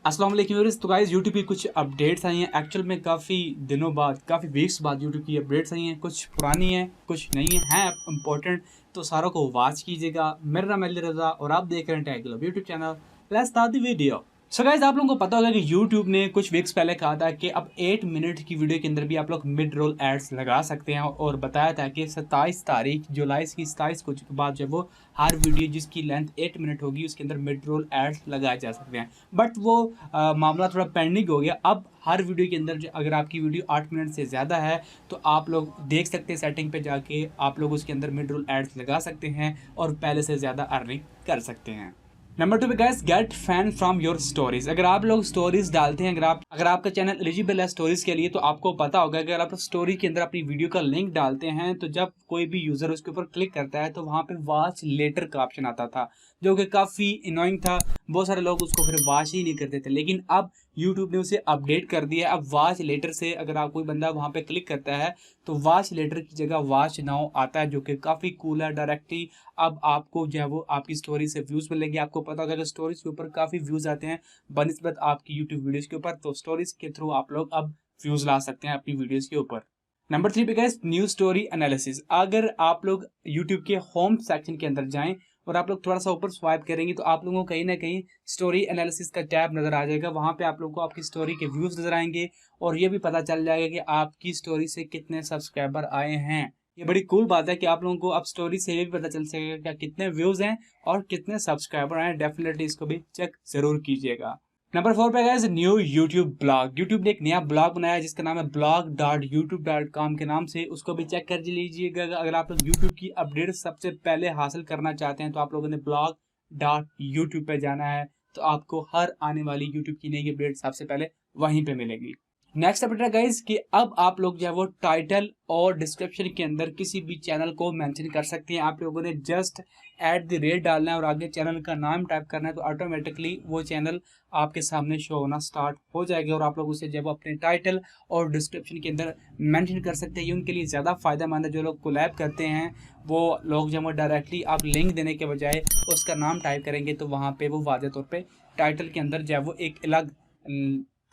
अस्सलाम वालेकुम व्यूअर्स। तो गाइस यूट्यूब की कुछ अपडेट्स आई हैं। एक्चुअल में काफ़ी दिनों बाद, काफ़ी वीक्स बाद यूट्यूब की अपडेट्स आई हैं। कुछ पुरानी हैं, कुछ नई हैं इंपॉर्टेंट। तो सारों को वॉच कीजिएगा। मेरा नाम अली रज़ा और आप देख रहे हैं tag globe YouTube channel. Let's start the video. So guys, आप लोगों को पता होगा कि यूट्यूब ने कुछ वीक्स पहले कहा था कि अब 8 मिनट की वीडियो के अंदर भी आप लोग मिड रोल एड्स लगा सकते हैं, और बताया था कि 27 तारीख जुलाई की 27 को के बाद जब वो हर वीडियो जिसकी लेंथ 8 मिनट होगी उसके अंदर मिड रोल एड्स लगाए जा सकते हैं। बट वो मामला थोड़ा पेंडिंग हो गया। अब हर वीडियो के अंदर अगर आपकी वीडियो 8 मिनट से ज़्यादा है तो आप लोग देख सकते हैं, सेटिंग पे जाके आप लोग उसके अंदर मिड रोल एड्स लगा सकते हैं और पहले से ज़्यादा अर्निंग कर सकते हैं। नंबर 2 पे guys, get fan from your stories. अगर आप लोग स्टोरीज डालते हैं, अगर आपका चैनल एलिजिबल है स्टोरीज के लिए, तो आपको पता होगा कि अगर आप स्टोरी के अंदर अपनी वीडियो का लिंक डालते हैं तो जब कोई भी यूजर उसके ऊपर क्लिक करता है तो वहां पे वॉच लेटर का ऑप्शन आता था, जो कि काफी इनोइंग था। बहुत सारे लोग उसको फिर वॉच ही नहीं करते थे, लेकिन अब यूट्यूब ने उसे अपडेट कर दिया है। अब वॉच लेटर से अगर आप कोई बंदा वहां पे क्लिक करता है तो वॉच लेटर की जगह वॉच नाउ आता है, जो कि काफी कूल है। डायरेक्टली अब आपको जो है वो आपकी स्टोरी से व्यूज मिलेंगे। आपको पता होगा कि स्टोरीज के ऊपर काफी व्यूज आते हैं बनिस्बत आपकी यूट्यूब वीडियोस के ऊपर, तो स्टोरीज के थ्रू आप लोग अब व्यूज ला सकते हैं अपनी वीडियोस के ऊपर। नंबर 3 पे गाइस, न्यू स्टोरी एनालिसिस। अगर आप लोग यूट्यूब के होम सेक्शन के अंदर जाएं और आप लोग थोड़ा सा ऊपर स्वाइप करेंगे तो आप लोगों को कहीं ना कहीं स्टोरी एनालिसिस का टैब नजर आ जाएगा। वहां पे आप लोगों को आपकी स्टोरी के व्यूज नजर आएंगे और ये भी पता चल जाएगा कि आपकी स्टोरी से कितने सब्सक्राइबर आए हैं। ये बड़ी कूल बात है कि आप लोगों को अब स्टोरी से ये भी पता चल सकेगा क्या कितने व्यूज हैं और कितने सब्सक्राइबर हैं। डेफिनेटली इसको भी चेक जरूर कीजिएगा। नंबर 4 पे guys, new YouTube blog. YouTube ने एक नया ब्लॉग बनाया है जिसका नाम है blog.youtube.com के नाम से। उसको भी चेक कर लीजिएगा। अगर आप लोग यूट्यूब की अपडेट सबसे पहले हासिल करना चाहते हैं तो आप लोगों ने blog.youtube पे जाना है, तो आपको हर आने वाली यूट्यूब की नई अपडेट सबसे पहले वहीं पे मिलेगी। नेक्स्ट अपडेट है गाइस कि अब आप लोग जो है वो टाइटल और डिस्क्रिप्शन के अंदर किसी भी चैनल को मेंशन कर सकते हैं। आप लोगों ने जस्ट @ डालना है और आगे चैनल का नाम टाइप करना है, तो ऑटोमेटिकली वो चैनल आपके सामने शो होना स्टार्ट हो जाएगा और आप लोग उसे जब अपने टाइटल और डिस्क्रिप्शन के अंदर मेंशन कर सकते हैं। ये उनके लिए ज़्यादा फायदेमंद है। जो लोग कोलैब करते हैं वो लोग जब वो डायरेक्टली आप लिंक देने के बजाय उसका नाम टाइप करेंगे तो वहाँ पर वो वाज़ेह तौर पर टाइटल के अंदर जो है वो एक अलग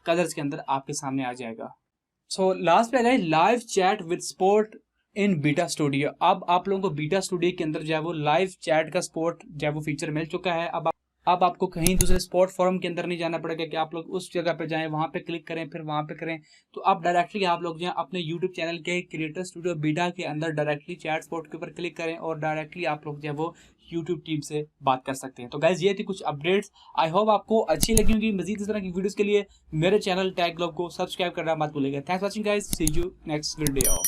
कलर्स के अंदर आपके सामने आ जाएगा। सो लास्ट पे है live chat with sport in beta studio. अब आप लोगों को बीटा स्टूडियो के अंदर जो है वो लाइव चैट का सपोर्ट जो है वो फीचर मिल चुका है। अब आपको कहीं दूसरे स्पोर्ट फॉरम के अंदर नहीं जाना पड़ेगा कि आप लोग उस जगह पे जाएं, वहां पे क्लिक करें, फिर वहां पे करें। तो अब डायरेक्टली आप लोग जो है अपने यूट्यूब चैनल के क्रिएटर स्टूडियो बीटा के अंदर डायरेक्टली चैट स्पॉट के ऊपर क्लिक करें और डायरेक्टली आप लोग जो है वो यूट्यूब टीम से बात कर सकते हैं। तो गाइज ये थी कुछ अपडेट्स। आई होप आपको अच्छी लगी होंगी। मजीद इस तरह की वीडियोस के लिए मेरे चैनल टैग ग्लोब को सब्सक्राइब करना मत भूलिएगा। Thanks watching guys, see you next video.